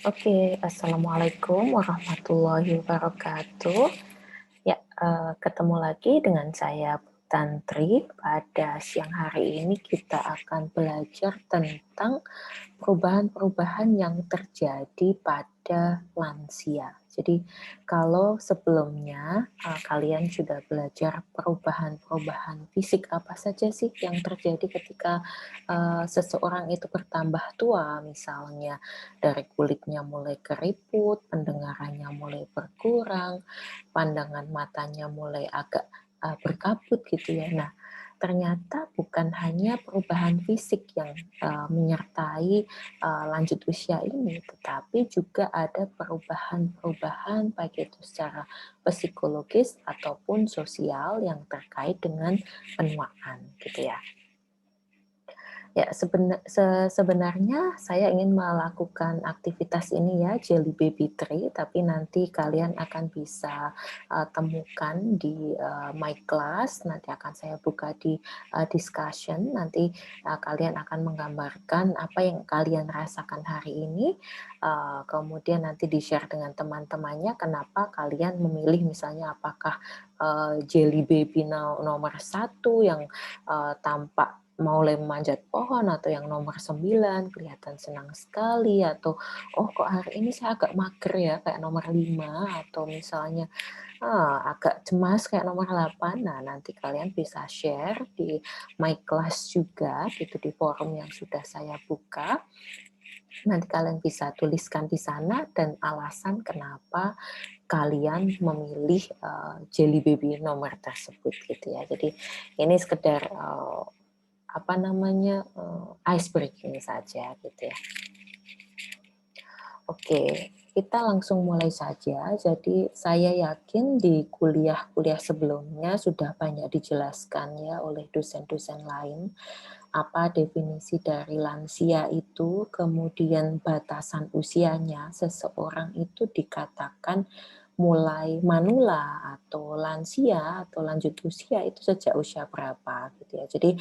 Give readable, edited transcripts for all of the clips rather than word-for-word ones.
Oke, assalamualaikum warahmatullahi wabarakatuh. Ya, ketemu lagi dengan saya Tantri. Pada siang hari ini kita akan belajar tentang perubahan-perubahan yang terjadi pada lansia. Jadi, kalau sebelumnya kalian sudah belajar perubahan-perubahan fisik apa saja sih yang terjadi ketika seseorang itu bertambah tua, misalnya dari kulitnya mulai keriput, pendengarannya mulai berkurang, pandangan matanya mulai agak berkabut gitu ya. Nah, ternyata bukan hanya perubahan fisik yang menyertai lanjut usia ini, tetapi juga ada perubahan-perubahan baik itu secara psikologis ataupun sosial yang terkait dengan penuaan gitu ya. Ya, sebenarnya saya ingin melakukan aktivitas ini ya, Jelly Baby Tree, tapi nanti kalian akan bisa temukan di My Class, nanti akan saya buka di discussion, nanti kalian akan menggambarkan apa yang kalian rasakan hari ini, kemudian nanti di-share dengan teman-temannya kenapa kalian memilih misalnya apakah Jelly Baby nomor 1 yang tampak mulai memanjat pohon, atau yang nomor 9 kelihatan senang sekali, atau oh kok hari ini saya agak mager ya kayak nomor 5, atau misalnya agak cemas kayak nomor 8. Nah, nanti kalian bisa share di My Class juga gitu, di forum yang sudah saya buka. Nanti kalian bisa tuliskan di sana dan alasan kenapa kalian memilih Jelly Baby nomor tersebut gitu ya. Jadi ini sekedar ice breaking saja gitu ya. Oke, kita langsung mulai saja. Jadi saya yakin di kuliah-kuliah sebelumnya sudah banyak dijelaskan ya oleh dosen-dosen lain apa definisi dari lansia itu, kemudian batasan usianya seseorang itu dikatakan mulai manula atau lansia atau lanjut usia itu sejak usia berapa gitu ya. Jadi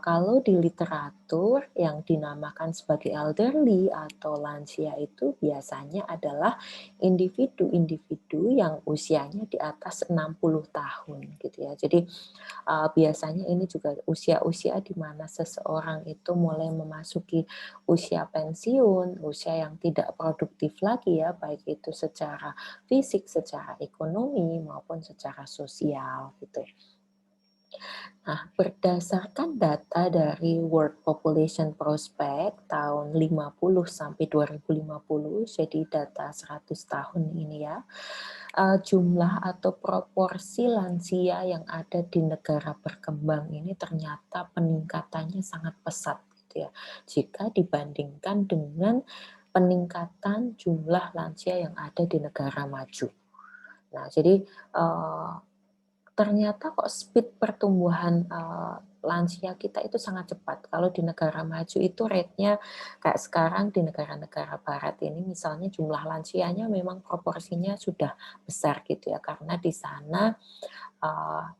kalau di literatur yang dinamakan sebagai elderly atau lansia itu biasanya adalah individu-individu yang usianya di atas 60 tahun gitu ya. Jadi biasanya ini juga usia-usia di mana seseorang itu mulai memasuki usia pensiun, usia yang tidak produktif lagi ya, baik itu secara fisik, secara ekonomi, maupun secara sosial gitu. Nah, berdasarkan data dari World Population Prospect tahun 50 sampai 2050, jadi data 100 tahun ini ya, jumlah atau proporsi lansia yang ada di negara berkembang ini ternyata peningkatannya sangat pesat gitu ya, jika dibandingkan dengan peningkatan jumlah lansia yang ada di negara maju. Nah, jadi ternyata kok speed pertumbuhan lansia kita itu sangat cepat. Kalau di negara maju itu rate-nya kayak sekarang di negara-negara barat ini misalnya jumlah lansianya memang proporsinya sudah besar gitu ya, karena di sana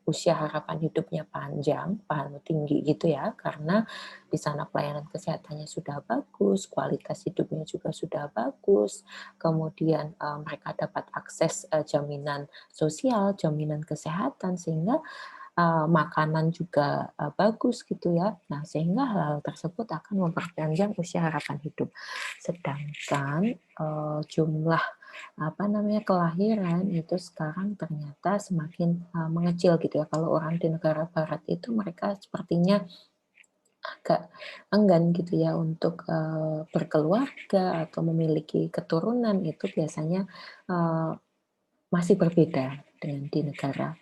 usia harapan hidupnya panjang, tinggi gitu ya, karena di sana pelayanan kesehatannya sudah bagus, kualitas hidupnya juga sudah bagus, kemudian mereka dapat akses jaminan sosial, jaminan kesehatan, sehingga makanan juga bagus gitu ya. Nah, sehingga hal tersebut akan memperpanjang usia harapan hidup. Sedangkan jumlah kelahiran itu sekarang ternyata semakin mengecil gitu ya. Kalau orang di negara barat itu mereka sepertinya agak enggan gitu ya untuk berkeluarga atau memiliki keturunan, itu biasanya eee, masih berbeda dengan di negara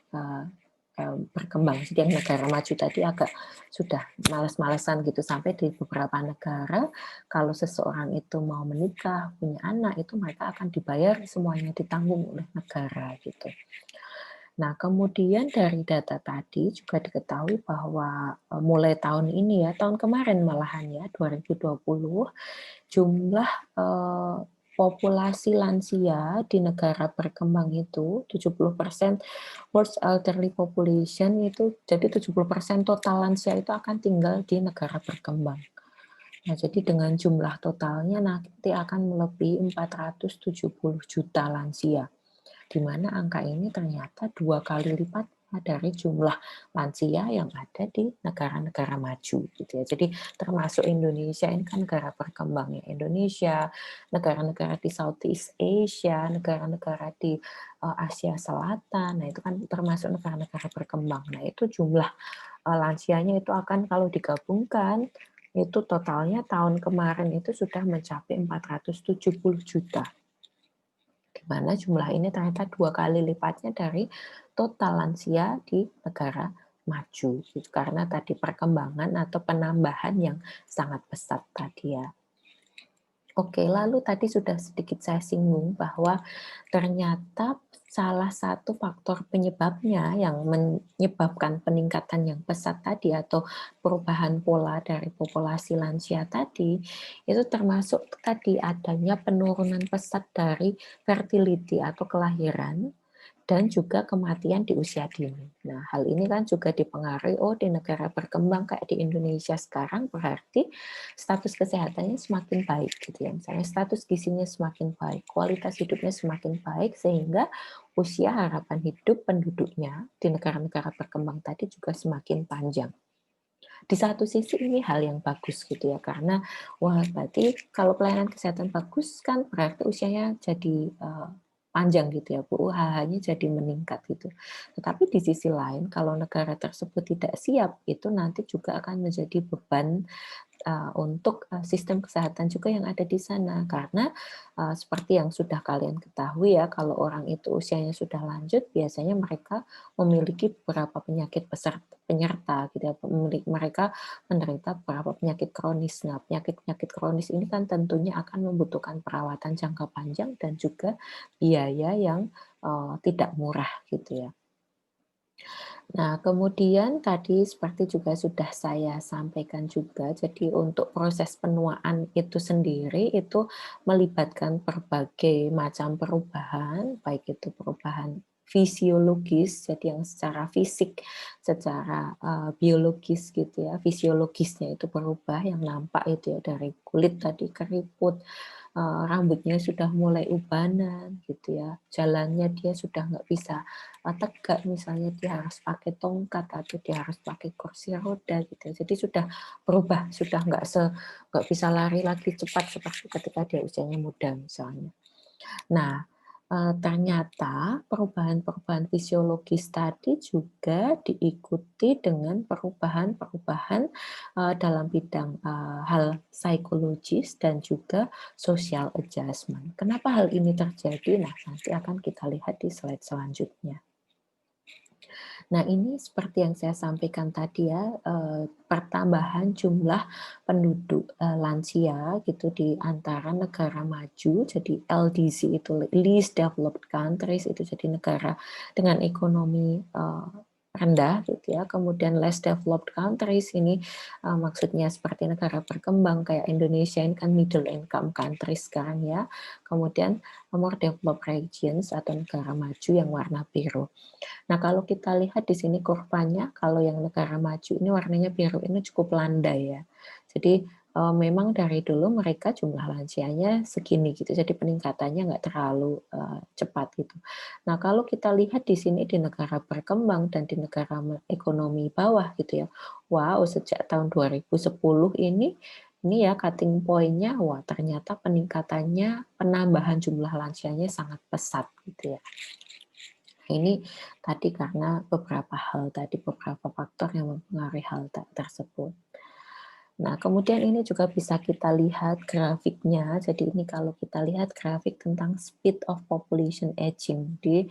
berkembang. Jadi yang negara maju tadi agak sudah malas-malesan gitu, sampai di beberapa negara kalau seseorang itu mau menikah, punya anak, itu mereka akan dibayar semuanya, ditanggung oleh negara gitu. Nah, kemudian dari data tadi juga diketahui bahwa mulai tahun ini ya, tahun kemarin malahan ya, 2020, jumlah populasi lansia di negara berkembang itu 70% world elderly population itu, jadi 70% total lansia itu akan tinggal di negara berkembang. Nah, jadi dengan jumlah totalnya nanti akan melebihi 470 juta lansia, di mana angka ini ternyata 2 kali lipat dari jumlah lansia yang ada di negara-negara maju gitu ya. Jadi termasuk Indonesia, ini kan negara berkembang ya. Indonesia, negara-negara di Southeast Asia, negara-negara di Asia Selatan. Nah, itu kan termasuk negara-negara berkembang. Nah, itu jumlah lansianya itu akan kalau digabungkan itu totalnya tahun kemarin itu sudah mencapai 470 juta. Di mana jumlah ini ternyata 2 kali lipatnya dari total lansia di negara maju. Gitu. Karena tadi perkembangan atau penambahan yang sangat pesat tadi ya. Oke, lalu tadi sudah sedikit saya singgung bahwa ternyata salah satu faktor penyebabnya yang menyebabkan peningkatan yang pesat tadi atau perubahan pola dari populasi lansia tadi, itu termasuk tadi adanya penurunan pesat dari fertility atau kelahiran dan juga kematian di usia dini. Nah, hal ini kan juga dipengaruhi, di negara berkembang kayak di Indonesia sekarang berarti status kesehatannya semakin baik gitu ya. Misalnya status gizinya semakin baik, kualitas hidupnya semakin baik sehingga usia harapan hidup penduduknya di negara-negara berkembang tadi juga semakin panjang. Di satu sisi ini hal yang bagus gitu ya, karena wah berarti kalau pelayanan kesehatan bagus kan berarti usianya jadi panjang gitu ya Bu, UHH-nya jadi meningkat gitu. Tetapi di sisi lain kalau negara tersebut tidak siap itu nanti juga akan menjadi beban untuk sistem kesehatan juga yang ada di sana. Karena seperti yang sudah kalian ketahui ya, kalau orang itu usianya sudah lanjut, biasanya mereka memiliki beberapa penyakit penyerta gitu ya. Mereka menderita beberapa penyakit kronis. Nah, penyakit-penyakit kronis ini kan tentunya akan membutuhkan perawatan jangka panjang dan juga biaya yang tidak murah gitu ya. Nah, kemudian tadi seperti juga sudah saya sampaikan juga, jadi untuk proses penuaan itu sendiri itu melibatkan berbagai macam perubahan, baik itu perubahan fisiologis, jadi yang secara fisik, secara biologis gitu ya, fisiologisnya itu berubah, yang nampak itu ya dari kulit tadi keriput, rambutnya sudah mulai ubanan gitu ya, jalannya dia sudah nggak bisa tegak, misalnya dia harus pakai tongkat atau dia harus pakai kursi roda gitu ya. Jadi sudah berubah, sudah nggak bisa lari lagi cepat seperti ketika dia usianya muda misalnya. Nah, ternyata perubahan-perubahan fisiologis tadi juga diikuti dengan perubahan-perubahan dalam bidang hal psikologis dan juga social adjustment. Kenapa hal ini terjadi? Nah, nanti akan kita lihat di slide selanjutnya. Nah, ini seperti yang saya sampaikan tadi ya, pertambahan jumlah penduduk lansia gitu di antara negara maju, jadi LDC itu least developed countries, itu jadi negara dengan ekonomi rendah gitu ya. Kemudian less developed countries ini maksudnya seperti negara berkembang kayak Indonesia ini kan middle income countries sekarang ya. Kemudian more developed regions atau negara maju yang warna biru. Nah, kalau kita lihat di sini kurvanya, kalau yang negara maju ini warnanya biru ini cukup landai ya. Jadi memang dari dulu mereka jumlah lansianya segini gitu, jadi peningkatannya nggak terlalu cepat gitu. Nah, kalau kita lihat di sini di negara berkembang dan di negara ekonomi bawah gitu ya, wow sejak tahun 2010 ini ya cutting point-nya, wah ternyata peningkatannya, penambahan jumlah lansianya sangat pesat gitu ya. Ini tadi karena beberapa hal tadi, beberapa faktor yang mempengaruhi hal tersebut. Nah, kemudian ini juga bisa kita lihat grafiknya. Jadi ini kalau kita lihat grafik tentang speed of population aging di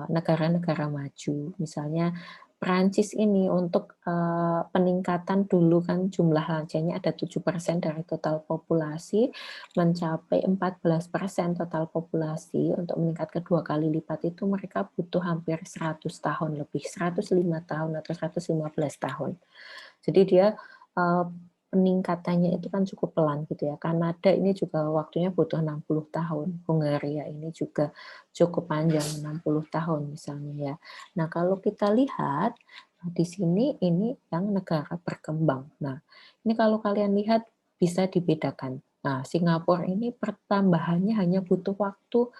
negara-negara maju. Misalnya Perancis ini untuk peningkatan dulu kan jumlah lansianya ada 7% dari total populasi, mencapai 14% total populasi. Untuk meningkat kedua kali lipat itu mereka butuh hampir 100 tahun lebih, 105 tahun atau 115 tahun. Jadi dia peningkatannya itu kan cukup pelan gitu ya. Kanada ini juga waktunya butuh 60 tahun. Hungaria ini juga cukup panjang, 60 tahun misalnya ya. Nah, kalau kita lihat di sini ini yang negara berkembang. Nah, ini kalau kalian lihat bisa dibedakan. Nah, Singapura ini pertambahannya hanya butuh waktu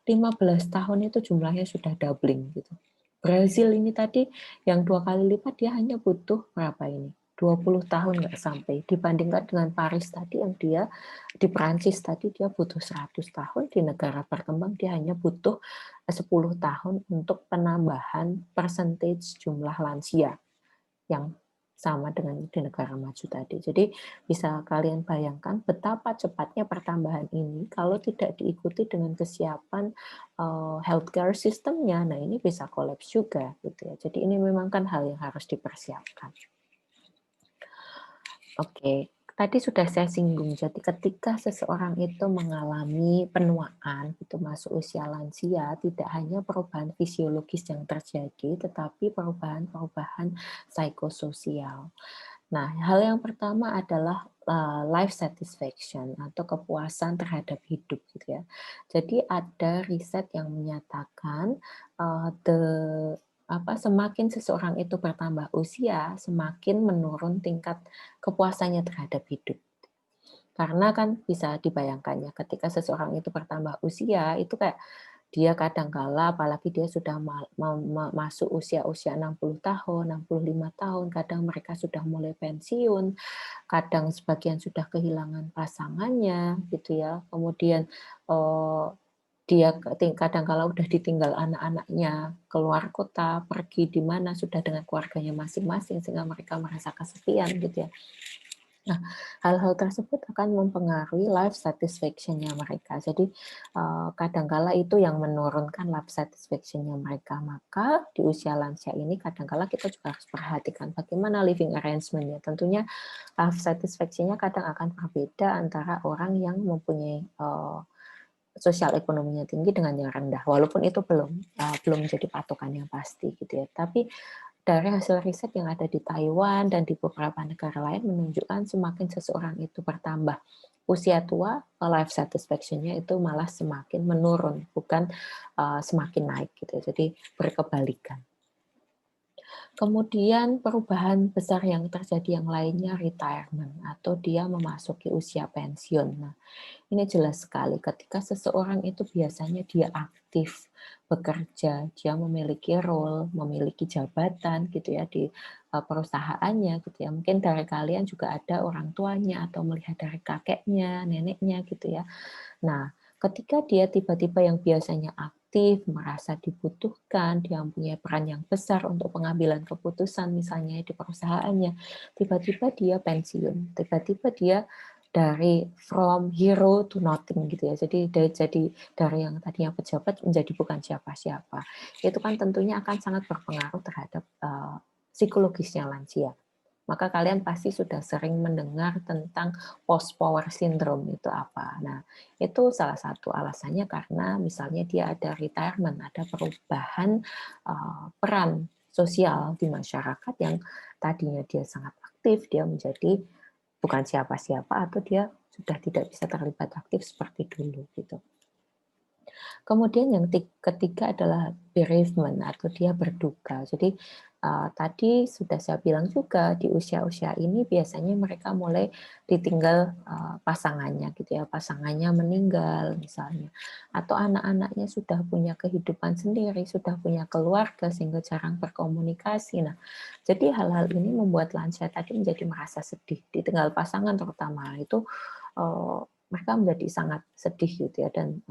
15 tahun itu jumlahnya sudah doubling gitu. Brazil ini tadi yang 2 kali lipat dia hanya butuh berapa ini? 20 tahun nggak sampai. Dibandingkan dengan Paris tadi yang dia di Perancis tadi dia butuh 100 tahun, di negara berkembang dia hanya butuh 10 tahun untuk penambahan percentage jumlah lansia yang sama dengan di negara maju tadi. Jadi bisa kalian bayangkan betapa cepatnya pertambahan ini kalau tidak diikuti dengan kesiapan healthcare sistemnya. Nah, ini bisa kolaps juga gitu ya. Jadi ini memang kan hal yang harus dipersiapkan. Oke, tadi sudah saya singgung. Jadi ketika seseorang itu mengalami penuaan, itu masuk usia lansia, tidak hanya perubahan fisiologis yang terjadi, tetapi perubahan-perubahan psikososial. Nah, hal yang pertama adalah life satisfaction atau kepuasan terhadap hidup gitu ya. Jadi ada riset yang menyatakan semakin seseorang itu bertambah usia, semakin menurun tingkat kepuasannya terhadap hidup. Karena kan bisa dibayangkannya ketika seseorang itu bertambah usia, itu kayak dia kadangkala apalagi dia sudah masuk usia-usia 60 tahun, 65 tahun, kadang mereka sudah mulai pensiun, kadang sebagian sudah kehilangan pasangannya gitu ya. Kemudian dia kadangkala udah ditinggal anak-anaknya keluar kota, pergi di mana sudah dengan keluarganya masing-masing sehingga mereka merasa kesepian gitu ya. Nah, hal-hal tersebut akan mempengaruhi life satisfaction-nya mereka. Jadi, kadangkala itu yang menurunkan life satisfaction-nya mereka. Maka di usia lansia ini kadangkala kita juga harus perhatikan bagaimana living arrangement-nya. Tentunya life satisfaction-nya kadang akan berbeda antara orang yang mempunyai sosial ekonominya tinggi dengan yang rendah. Walaupun itu belum menjadi patokan yang pasti gitu ya. Tapi dari hasil riset yang ada di Taiwan dan di beberapa negara lain menunjukkan semakin seseorang itu bertambah usia tua, life satisfaction-nya itu malah semakin menurun, bukan semakin naik gitu. Jadi berkebalikan. Kemudian perubahan besar yang terjadi yang lainnya retirement atau dia memasuki usia pensiun. Nah, ini jelas sekali ketika seseorang itu biasanya dia aktif bekerja, dia memiliki role, memiliki jabatan gitu ya di perusahaannya gitu ya. Mungkin dari kalian juga ada orang tuanya atau melihat dari kakeknya, neneknya gitu ya. Nah, ketika dia tiba-tiba yang biasanya aktif, merasa dibutuhkan, dia mempunyai peran yang besar untuk pengambilan keputusan misalnya di perusahaannya, tiba-tiba dia pensiun, tiba-tiba dia dari from hero to nothing gitu ya. Jadi dari yang tadinya pejabat menjadi bukan siapa-siapa. Itu kan tentunya akan sangat berpengaruh terhadap psikologisnya lansia. Maka kalian pasti sudah sering mendengar tentang post power syndrome itu apa. Nah, itu salah satu alasannya karena misalnya dia ada retirement, ada perubahan peran sosial di masyarakat yang tadinya dia sangat aktif, dia menjadi bukan siapa-siapa atau dia sudah tidak bisa terlibat aktif seperti dulu gitu. Kemudian yang ketiga adalah bereavement atau dia berduka. Jadi tadi sudah saya bilang juga di usia-usia ini biasanya mereka mulai ditinggal pasangannya gitu ya, pasangannya meninggal misalnya, atau anak-anaknya sudah punya kehidupan sendiri, sudah punya keluarga sehingga jarang berkomunikasi. Nah, jadi hal-hal ini membuat lansia tadi menjadi merasa sedih, ditinggal pasangan terutama itu mereka menjadi sangat sedih gitu ya dan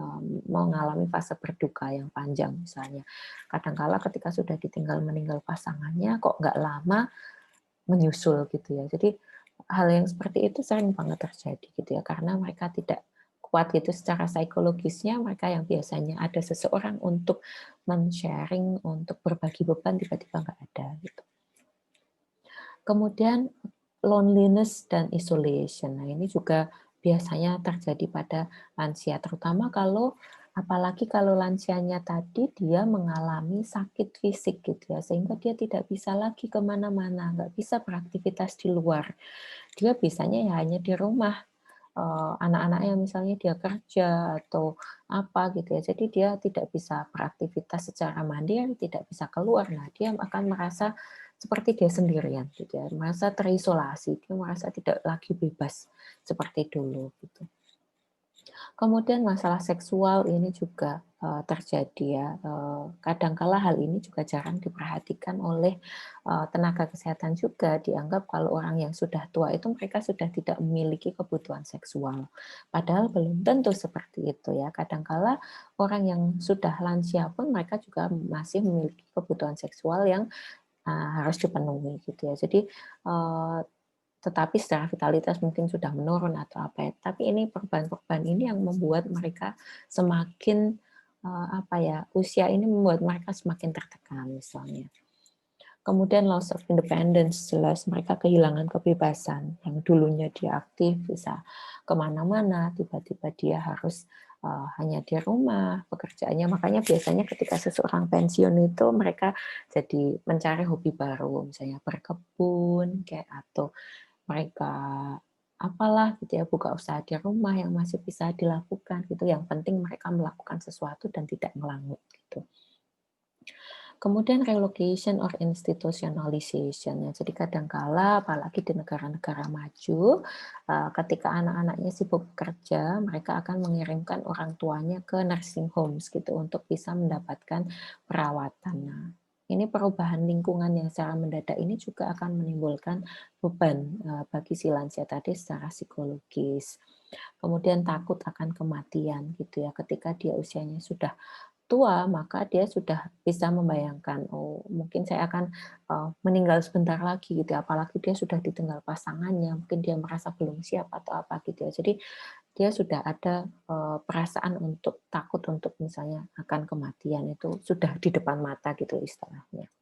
mengalami fase berduka yang panjang misalnya. Kadangkala ketika sudah ditinggal meninggal pasangannya kok nggak lama menyusul gitu ya. Jadi hal yang seperti itu sering banget terjadi gitu ya karena mereka tidak kuat gitu secara psikologisnya, mereka yang biasanya ada seseorang untuk men-sharing, untuk berbagi beban tiba-tiba nggak ada gitu. Kemudian loneliness dan isolation. Nah, ini juga biasanya terjadi pada lansia, terutama apalagi kalau lansianya tadi dia mengalami sakit fisik gitu ya, sehingga dia tidak bisa lagi kemana-mana, nggak bisa beraktivitas di luar. Dia biasanya ya hanya di rumah, anak-anaknya misalnya dia kerja atau apa gitu ya, jadi dia tidak bisa beraktivitas secara mandiri, tidak bisa keluar. Nah, dia akan merasa seperti dia sendirian gitu ya, merasa terisolasi, dia merasa tidak lagi bebas seperti dulu gitu. Kemudian masalah seksual ini juga terjadi ya. Kadangkala hal ini juga jarang diperhatikan oleh tenaga kesehatan juga. Dianggap kalau orang yang sudah tua itu mereka sudah tidak memiliki kebutuhan seksual. Padahal belum tentu seperti itu ya. Kadangkala orang yang sudah lansia pun mereka juga masih memiliki kebutuhan seksual yang harus dipenuhi gitu ya. Jadi tetapi secara vitalitas mungkin sudah menurun atau apa ya. Tapi ini perubahan-perubahan ini yang membuat mereka semakin apa ya, usia ini membuat mereka semakin tertekan misalnya. Kemudian loss of independence, jelas mereka kehilangan kebebasan. Yang dulunya dia aktif, bisa kemana-mana, tiba-tiba dia harus hanya di rumah, pekerjaannya. Makanya biasanya ketika seseorang pensiun itu mereka jadi mencari hobi baru, misalnya berkebun, kayak atau mereka apalah gitu ya, buka usaha di rumah yang masih bisa dilakukan gitu. Yang penting mereka melakukan sesuatu dan tidak ngelangut gitu. Kemudian relocation or institutionalization ya. Jadi kadangkala apalagi di negara-negara maju ketika anak-anaknya sibuk kerja, mereka akan mengirimkan orang tuanya ke nursing homes gitu untuk bisa mendapatkan perawatan. Nah, ini perubahan lingkungan yang secara mendadak ini juga akan menimbulkan beban bagi si lansia tadi secara psikologis. Kemudian takut akan kematian gitu ya ketika dia usianya sudah tua, maka dia sudah bisa membayangkan, oh mungkin saya akan meninggal sebentar lagi gitu ya, apalagi dia sudah ditinggal pasangannya, mungkin dia merasa belum siap atau apa gitu ya. Jadi dia sudah ada perasaan untuk takut untuk misalnya akan kematian itu sudah di depan mata gitu istilahnya.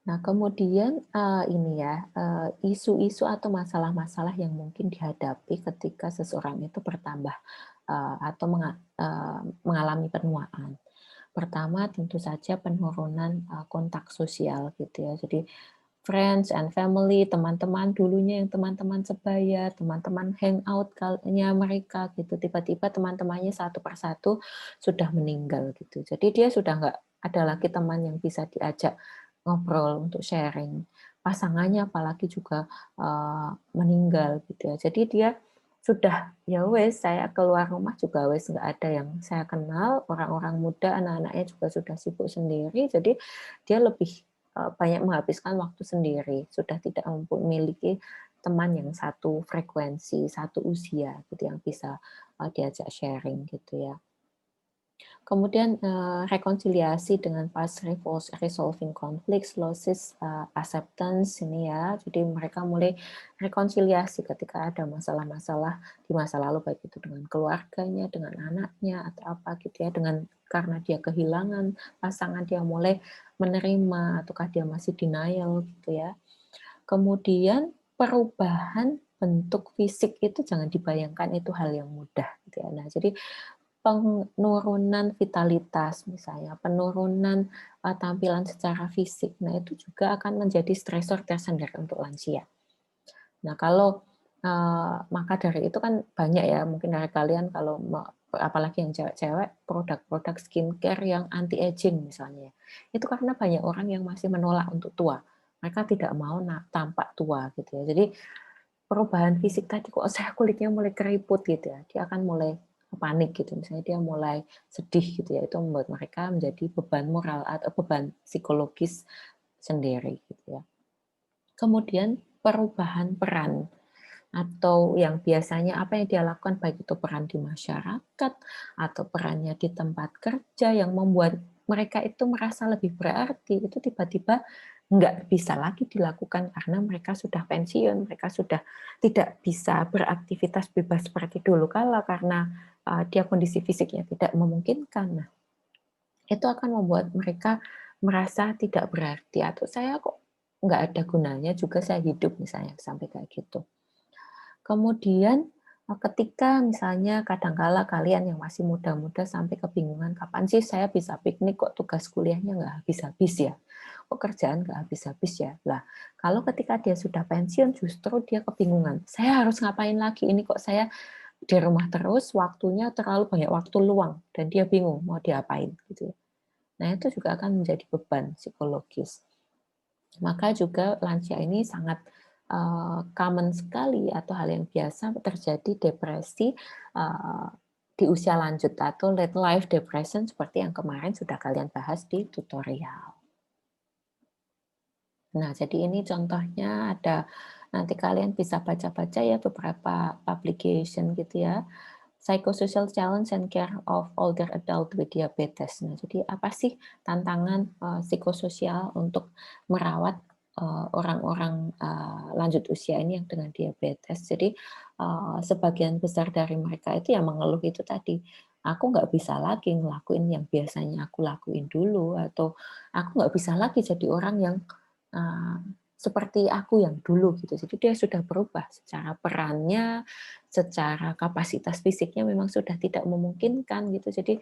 Nah, kemudian ini ya, isu-isu atau masalah-masalah yang mungkin dihadapi ketika seseorang itu bertambah atau mengalami penuaan. Pertama, tentu saja penurunan kontak sosial gitu ya. Jadi friends and family, teman-teman dulunya yang teman-teman sebaya, teman-teman hangout-nya mereka gitu. Tiba-tiba teman-temannya satu persatu sudah meninggal gitu. Jadi dia sudah nggak ada lagi teman yang bisa diajak ngobrol untuk sharing. Pasangannya apalagi juga meninggal gitu ya. Jadi dia sudah ya wes saya keluar rumah juga wes nggak ada yang saya kenal, orang-orang muda anak-anaknya juga sudah sibuk sendiri, jadi dia lebih banyak menghabiskan waktu sendiri, sudah tidak memiliki teman yang satu frekuensi, satu usia gitu yang bisa diajak sharing gitu ya. Kemudian rekonsiliasi dengan past resolving conflicts, losses, acceptance ini ya. Jadi mereka mulai rekonsiliasi ketika ada masalah-masalah di masa lalu, baik itu dengan keluarganya, dengan anaknya atau apa gitu ya, dengan karena dia kehilangan pasangan dia mulai menerima ataukah dia masih denial gitu ya. Kemudian perubahan bentuk fisik itu jangan dibayangkan itu hal yang mudah gitu ya. Nah, jadi penurunan vitalitas misalnya, penurunan tampilan secara fisik. Nah, itu juga akan menjadi stresor tersendiri untuk lansia. Nah, kalau maka dari itu kan banyak ya mungkin dari kalian kalau apalagi yang cewek-cewek produk-produk skincare yang anti aging misalnya. Itu karena banyak orang yang masih menolak untuk tua. Mereka tidak mau tampak tua gitu ya. Jadi perubahan fisik tadi kok saya kulitnya mulai keriput gitu ya. Dia akan mulai panik gitu, misalnya dia mulai sedih gitu ya, itu membuat mereka menjadi beban moral atau beban psikologis sendiri gitu ya. Kemudian perubahan peran atau yang biasanya apa yang dia lakukan baik itu peran di masyarakat atau perannya di tempat kerja yang membuat mereka itu merasa lebih berarti itu tiba-tiba nggak bisa lagi dilakukan karena mereka sudah pensiun, mereka sudah tidak bisa beraktivitas bebas seperti dulu kala karena dia kondisi fisiknya tidak memungkinkan. Nah, itu akan membuat mereka merasa tidak berarti atau saya kok nggak ada gunanya juga saya hidup misalnya sampai kayak gitu. Kemudian ketika misalnya kadangkala kalian yang masih muda-muda sampai kebingungan kapan sih saya bisa piknik kok tugas kuliahnya nggak habis-habis ya, kok kerjaan nggak habis-habis ya. Lah kalau ketika dia sudah pensiun justru dia kebingungan, saya harus ngapain lagi ini kok saya di rumah terus waktunya terlalu banyak waktu luang dan dia bingung mau diapain gitu. Nah itu juga akan menjadi beban psikologis. Maka juga lansia ini sangat common sekali atau hal yang biasa terjadi depresi di usia lanjut atau late life depression seperti yang kemarin sudah kalian bahas di tutorial. Nah, jadi ini contohnya ada, nanti kalian bisa baca-baca ya beberapa publication gitu ya. Psychosocial Challenge and Care of Older Adult with Diabetes. Nah, jadi apa sih tantangan psikososial untuk merawat orang-orang lanjut usia ini yang dengan diabetes? Jadi sebagian besar dari mereka itu yang mengeluh itu tadi, aku nggak bisa lagi ngelakuin yang biasanya aku lakuin dulu, atau aku nggak bisa lagi jadi orang yang eee, seperti aku yang dulu gitu. Jadi dia sudah berubah secara perannya, secara kapasitas fisiknya memang sudah tidak memungkinkan gitu. Jadi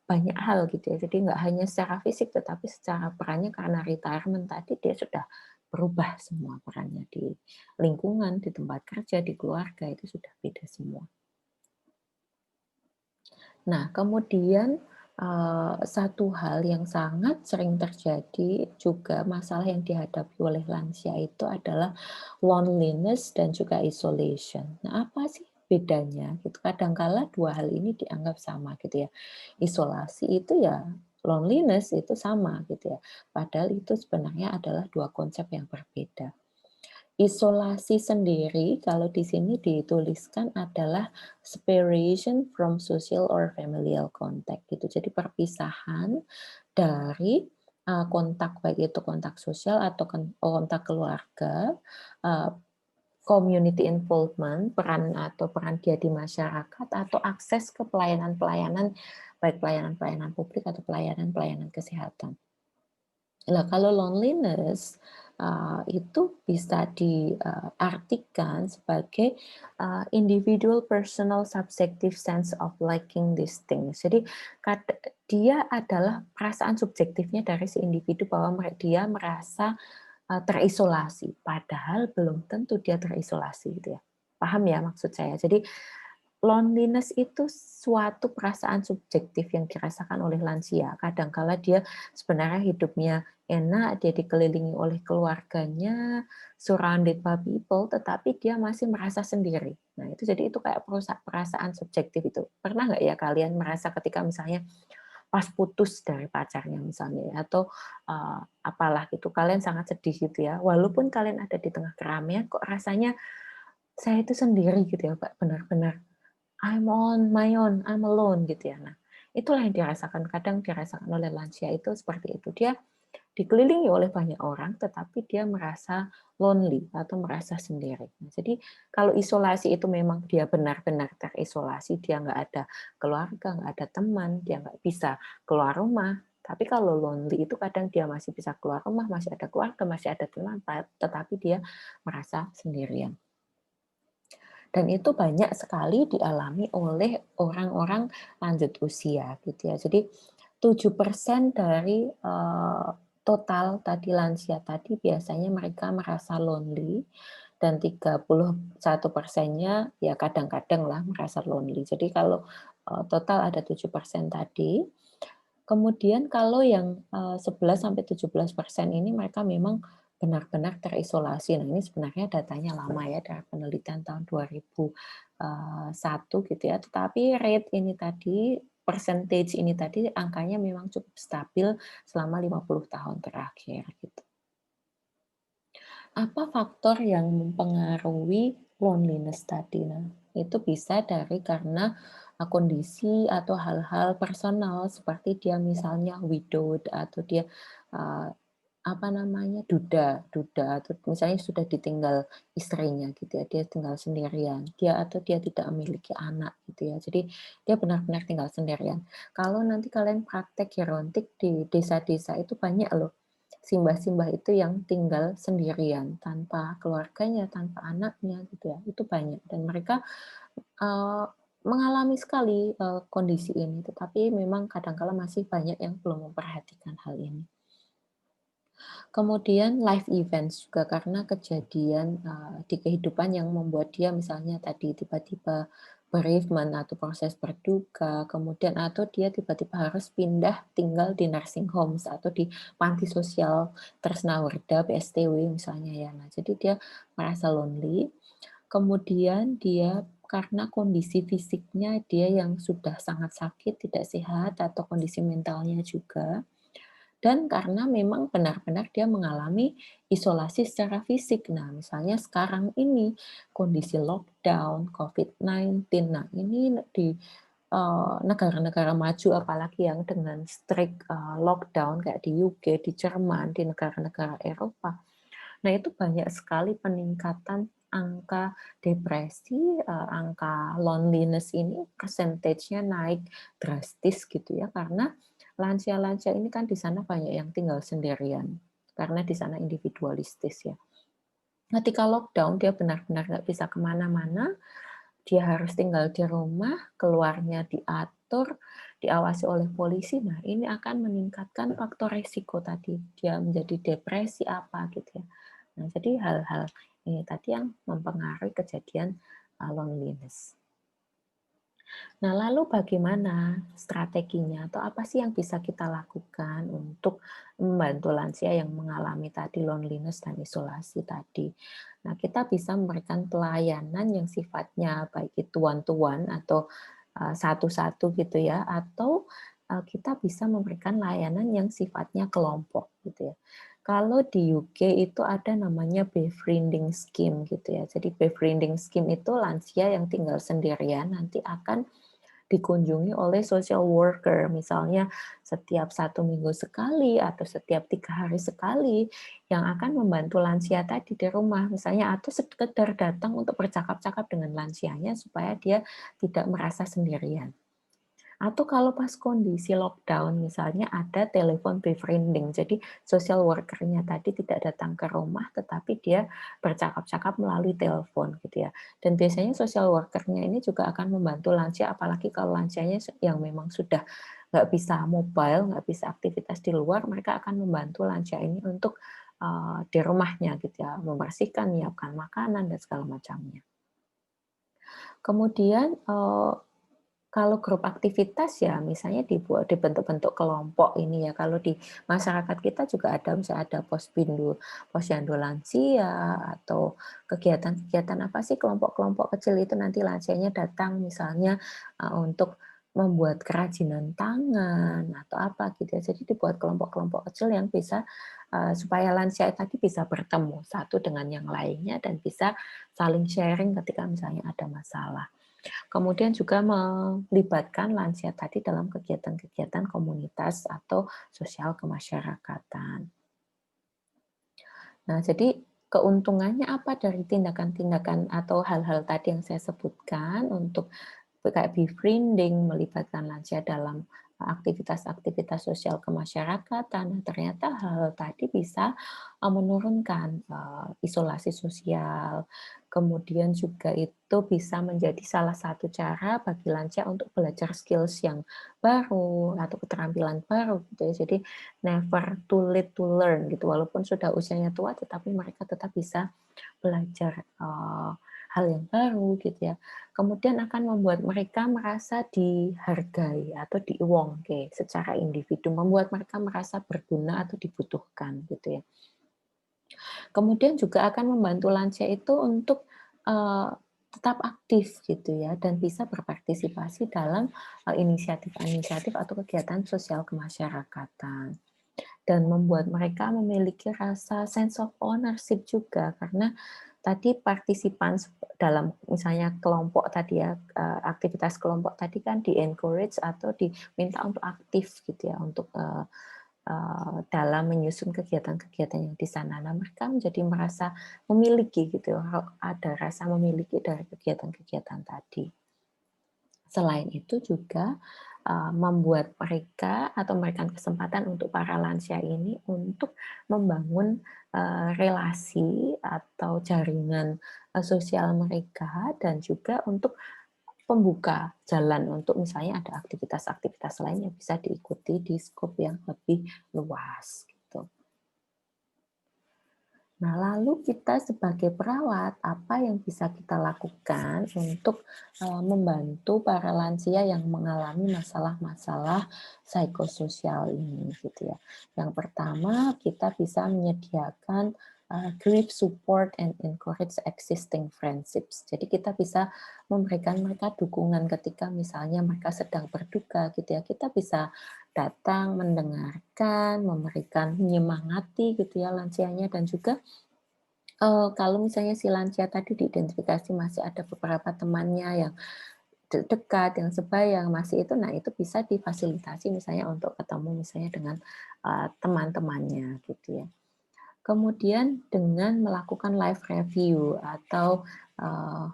banyak hal gitu ya. Jadi nggak hanya secara fisik tetapi secara perannya karena retirement tadi dia sudah berubah semua perannya di lingkungan, di tempat kerja, di keluarga itu sudah beda semua. Nah, kemudian, satu hal yang sangat sering terjadi juga masalah yang dihadapi oleh lansia itu adalah loneliness dan juga isolation. Nah, apa sih bedanya gitu? Kadangkala dua hal ini dianggap sama gitu ya. Isolasi itu ya loneliness itu sama gitu ya. Padahal itu sebenarnya adalah dua konsep yang berbeda. Isolasi sendiri kalau di sini dituliskan adalah separation from social or familial contact gitu. Jadi perpisahan dari kontak, baik itu kontak sosial atau kontak keluarga, eee, community involvement, peran dia di masyarakat atau akses ke pelayanan-pelayanan, baik pelayanan-pelayanan publik atau pelayanan-pelayanan kesehatan. Nah, kalau loneliness, itu bisa diartikan sebagai, individual personal subjective sense of liking these things. Jadi dia adalah perasaan subjektifnya dari si individu bahwa dia merasa, terisolasi, padahal belum tentu dia terisolasi gitu ya. Paham ya maksud saya? Jadi loneliness itu suatu perasaan subjektif yang dirasakan oleh lansia. Kadangkala dia sebenarnya hidupnya enak, dia dikelilingi oleh keluarganya, surrounded by people, tetapi dia masih merasa sendiri. Nah, itu jadi itu kayak perasaan subjektif itu. Pernah nggak ya kalian merasa ketika misalnya pas putus dari pacarnya misalnya ya, atau apalah gitu, kalian sangat sedih gitu ya, walaupun kalian ada di tengah keramaian kok rasanya saya itu sendiri gitu ya, Pak, benar-benar I'm on my own, I'm alone gitu ya. Nah, itulah yang dirasakan, kadang dirasakan oleh lansia itu seperti itu. Dia dikelilingi oleh banyak orang, tetapi dia merasa lonely atau merasa sendiri. Nah, jadi kalau isolasi itu memang dia benar-benar terisolasi, dia nggak ada keluarga, nggak ada teman, dia nggak bisa keluar rumah. Tapi kalau lonely itu kadang dia masih bisa keluar rumah, masih ada keluarga, masih ada teman, tetapi dia merasa sendirian. Dan itu banyak sekali dialami oleh orang-orang lanjut usia gitu ya. Jadi 7% dari total tadi lansia tadi biasanya mereka merasa lonely, dan 31%-nya ya kadang-kadang lah merasa lonely. Jadi kalau total ada 7% tadi. Kemudian kalau yang 11 sampai 17% ini mereka memang benar-benar terisolasi. Nah, ini sebenarnya datanya lama ya, dari penelitian tahun 2001 gitu ya, tetapi rate ini tadi, percentage ini tadi angkanya memang cukup stabil selama 50 tahun terakhir gitu. Apa faktor yang mempengaruhi loneliness tadi? Nah, itu bisa dari karena kondisi atau hal-hal personal seperti dia misalnya widowed atau dia eee, apa namanya, duda duda atau misalnya sudah ditinggal istrinya gitu ya, dia tinggal sendirian, atau dia tidak memiliki anak gitu ya. Jadi dia benar-benar tinggal sendirian. Kalau nanti kalian praktek gerontik di desa-desa itu banyak loh simbah-simbah itu yang tinggal sendirian, tanpa keluarganya, tanpa anaknya gitu ya, itu banyak dan mereka, eee, mengalami sekali, kondisi ini, tetapi memang kadang-kala masih banyak yang belum memperhatikan hal ini. Kemudian life events juga karena kejadian, di kehidupan yang membuat dia misalnya tadi tiba-tiba bereavement atau proses berduka, kemudian atau dia tiba-tiba harus pindah tinggal di nursing homes atau di panti sosial Tresnawarda, PSTW misalnya ya. Nah, jadi dia merasa lonely, kemudian dia karena kondisi fisiknya dia yang sudah sangat sakit, tidak sehat atau kondisi mentalnya juga, dan karena memang benar-benar dia mengalami isolasi secara fisik. Nah, misalnya sekarang ini kondisi lockdown, COVID-19. Nah, ini di negara-negara maju apalagi yang dengan strict lockdown kayak di UK, di Jerman, di negara-negara Eropa. Nah, itu banyak sekali peningkatan angka depresi, angka loneliness ini persentasenya naik drastis gitu ya, karena lansia-lansia ini kan di sana banyak yang tinggal sendirian, karena di sana individualistis ya. Ketika lockdown, dia benar-benar nggak bisa kemana-mana, dia harus tinggal di rumah, keluarnya diatur, diawasi oleh polisi. Nah, ini akan meningkatkan faktor resiko tadi. Dia menjadi depresi apa gitu ya. Nah, jadi hal-hal ini tadi yang mempengaruhi kejadian loneliness. Nah, lalu bagaimana strateginya atau apa sih yang bisa kita lakukan untuk membantu lansia yang mengalami tadi loneliness dan isolasi tadi? Nah, kita bisa memberikan pelayanan yang sifatnya baik itu one-to-one atau satu-satu gitu ya, atau kita bisa memberikan layanan yang sifatnya kelompok gitu ya. Kalau di UK itu ada namanya befriending scheme gitu ya. Jadi befriending scheme itu lansia yang tinggal sendirian nanti akan dikunjungi oleh social worker, misalnya setiap 1 minggu sekali atau setiap 3 hari sekali, yang akan membantu lansia tadi di rumah, misalnya atau sekedar datang untuk bercakap-cakap dengan lansianya supaya dia tidak merasa sendirian. Atau kalau pas kondisi lockdown misalnya ada telepon befriending, jadi social worker-nya tadi tidak datang ke rumah tetapi dia bercakap-cakap melalui telepon gitu ya. Dan biasanya social worker-nya ini juga akan membantu lansia apalagi kalau lansianya yang memang sudah nggak bisa mobile, nggak bisa aktivitas di luar, mereka akan membantu lansia ini untuk di rumahnya gitu ya, membersihkan, menyiapkan makanan dan segala macamnya. Kemudian kalau grup aktivitas ya misalnya dibuat dibentuk-bentuk kelompok ini ya, kalau di masyarakat kita juga ada misalnya ada posyandu lansia atau kegiatan-kegiatan apa sih kelompok-kelompok kecil itu nanti lansianya datang misalnya, untuk membuat kerajinan tangan atau apa gitu ya. Jadi dibuat kelompok-kelompok kecil yang bisa, supaya lansia tadi bisa bertemu satu dengan yang lainnya dan bisa saling sharing ketika misalnya ada masalah. Kemudian juga melibatkan lansia tadi dalam kegiatan-kegiatan komunitas atau sosial kemasyarakatan. Nah, jadi keuntungannya apa dari tindakan-tindakan atau hal-hal tadi yang saya sebutkan untuk kayak befriending, melibatkan lansia dalam aktivitas-aktivitas sosial kemasyarakatan. Nah, ternyata hal-hal tadi bisa menurunkan isolasi sosial. Kemudian juga itu bisa menjadi salah satu cara bagi lansia untuk belajar skills yang baru atau keterampilan baru gitu ya. Jadi never too late to learn gitu. Walaupun sudah usianya tua, tetapi mereka tetap bisa belajar hal yang baru gitu ya. Kemudian akan membuat mereka merasa dihargai atau diuwongke secara individu, membuat mereka merasa berguna atau dibutuhkan gitu ya. Kemudian juga akan membantu lansia itu untuk tetap aktif gitu ya dan bisa berpartisipasi dalam inisiatif-inisiatif atau kegiatan sosial kemasyarakatan dan membuat mereka memiliki rasa sense of ownership juga karena tadi partisipan dalam misalnya kelompok tadi ya aktivitas kelompok tadi kan di encourage atau diminta untuk aktif gitu ya untuk dalam menyusun kegiatan-kegiatan yang di sana. Nah, mereka menjadi merasa memiliki gitu, ada rasa memiliki dari kegiatan-kegiatan tadi. Selain itu juga membuat mereka atau memberikan kesempatan untuk para lansia ini untuk membangun relasi atau jaringan sosial mereka dan juga untuk pembuka jalan untuk misalnya ada aktivitas-aktivitas lain yang bisa diikuti di skop yang lebih luas gitu. Nah, lalu kita sebagai perawat, apa yang bisa kita lakukan untuk membantu para lansia yang mengalami masalah-masalah psikososial ini, gitu ya. Yang pertama, kita bisa menyediakan grief support and encourage existing friendships. Jadi kita bisa memberikan mereka dukungan ketika misalnya mereka sedang berduka, gitu ya. Kita bisa datang, mendengarkan, memberikan menyemangati gitu ya lansianya, dan juga kalau misalnya si lansia tadi diidentifikasi masih ada beberapa temannya yang dekat, yang sebaya, yang masih itu, nah itu bisa difasilitasi misalnya untuk ketemu misalnya dengan teman-temannya gitu ya. Kemudian dengan melakukan live review atau uh,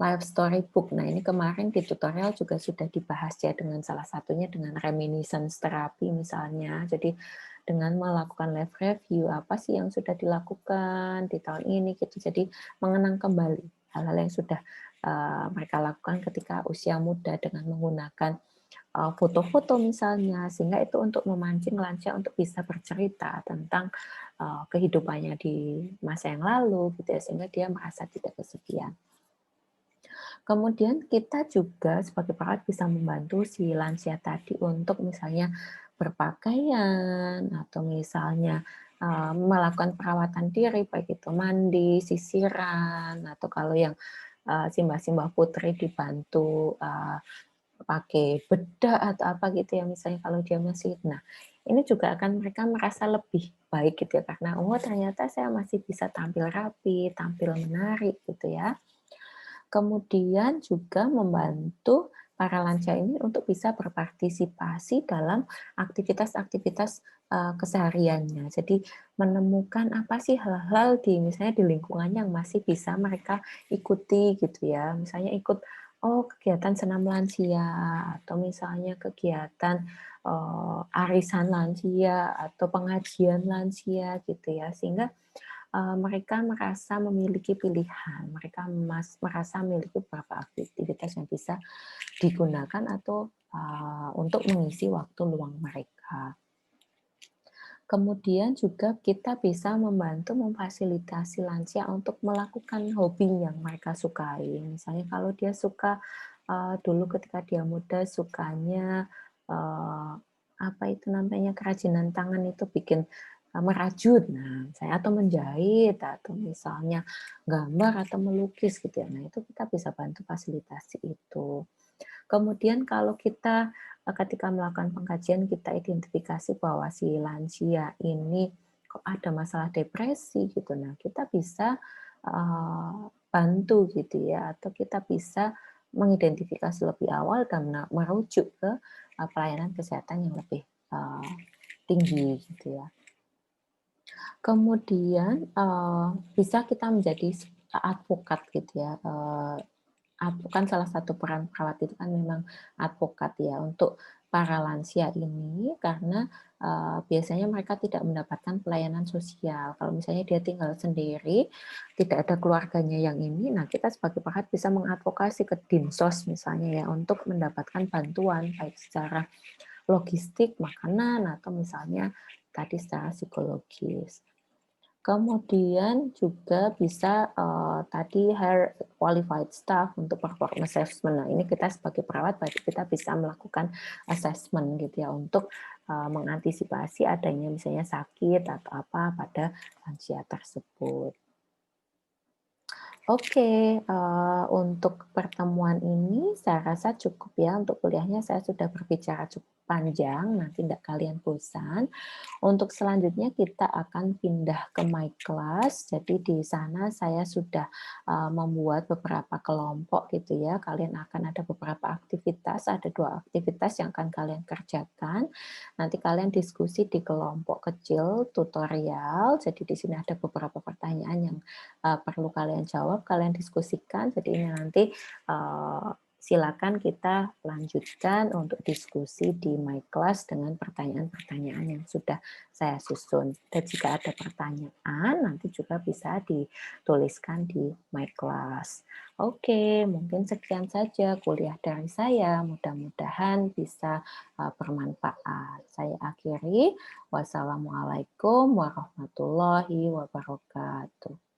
live storybook. Nah, ini kemarin di tutorial juga sudah dibahas ya, dengan salah satunya dengan reminiscence therapy misalnya. Jadi dengan melakukan live review, apa sih yang sudah dilakukan di tahun ini gitu. Jadi mengenang kembali hal-hal yang sudah mereka lakukan ketika usia muda dengan menggunakan foto-foto misalnya, sehingga itu untuk memancing lansia untuk bisa bercerita tentang kehidupannya di masa yang lalu gitu ya, sehingga dia merasa tidak kesepian. Kemudian kita juga sebagai perawat bisa membantu si lansia tadi untuk misalnya berpakaian atau misalnya melakukan perawatan diri, baik itu mandi, sisiran, atau kalau yang simbah-simbah putri dibantu pakai bedak atau apa gitu ya, misalnya kalau dia masih, nah ini juga akan mereka merasa lebih baik gitu ya, karena oh ternyata saya masih bisa tampil rapi, tampil menarik gitu ya. Kemudian juga membantu para lansia ini untuk bisa berpartisipasi dalam aktivitas-aktivitas kesehariannya. Jadi menemukan apa sih hal-hal di misalnya di lingkungannya yang masih bisa mereka ikuti gitu ya. Misalnya ikut kegiatan senam lansia, atau misalnya kegiatan arisan lansia atau pengajian lansia gitu ya. Sehingga mereka merasa memiliki pilihan, mereka merasa memiliki beberapa aktivitas yang bisa digunakan atau untuk mengisi waktu luang mereka. Kemudian juga kita bisa membantu memfasilitasi lansia untuk melakukan hobi yang mereka sukai. Misalnya kalau dia suka dulu ketika dia muda sukanya apa itu namanya, kerajinan tangan itu, bikin merajut, nah misalnya, atau menjahit, atau misalnya gambar atau melukis gitu ya. Nah itu kita bisa bantu fasilitasi itu. Kemudian kalau kita ketika melakukan pengkajian kita identifikasi bahwa si lansia ini kok ada masalah depresi gitu. Nah, kita bisa bantu gitu ya, atau kita bisa mengidentifikasi lebih awal dan merujuk ke pelayanan kesehatan yang lebih tinggi gitu ya. Kemudian bisa kita menjadi advokat gitu ya. Kan salah satu peran perawat itu kan memang advokat ya untuk para lansia ini, karena biasanya mereka tidak mendapatkan pelayanan sosial. Kalau misalnya dia tinggal sendiri, tidak ada keluarganya yang ini, nah kita sebagai perawat bisa mengadvokasi ke Dinsos misalnya ya, untuk mendapatkan bantuan baik secara logistik, makanan, atau misalnya tadi secara psikologis. Kemudian juga bisa tadi hire qualified staff untuk perform assessment. Nah, ini kita sebagai perawat berarti kita bisa melakukan assessment gitu ya, untuk mengantisipasi adanya misalnya sakit atau apa pada lansia tersebut. Oke, untuk pertemuan ini saya rasa cukup ya, untuk kuliahnya saya sudah berbicara cukup panjang, nanti tidak kalian bosan. Untuk selanjutnya kita akan pindah ke My Class, jadi di sana saya sudah membuat beberapa kelompok gitu ya, kalian akan ada beberapa aktivitas, ada 2 aktivitas yang akan kalian kerjakan, nanti kalian diskusi di kelompok kecil tutorial, jadi di sini ada beberapa pertanyaan yang perlu kalian jawab, kalian diskusikan. Jadi ini nanti silakan kita lanjutkan untuk diskusi di My Class dengan pertanyaan-pertanyaan yang sudah saya susun. Dan jika ada pertanyaan, nanti juga bisa dituliskan di My Class. Oke, mungkin sekian saja kuliah dari saya. Mudah-mudahan bisa bermanfaat. Saya akhiri. Wassalamualaikum warahmatullahi wabarakatuh.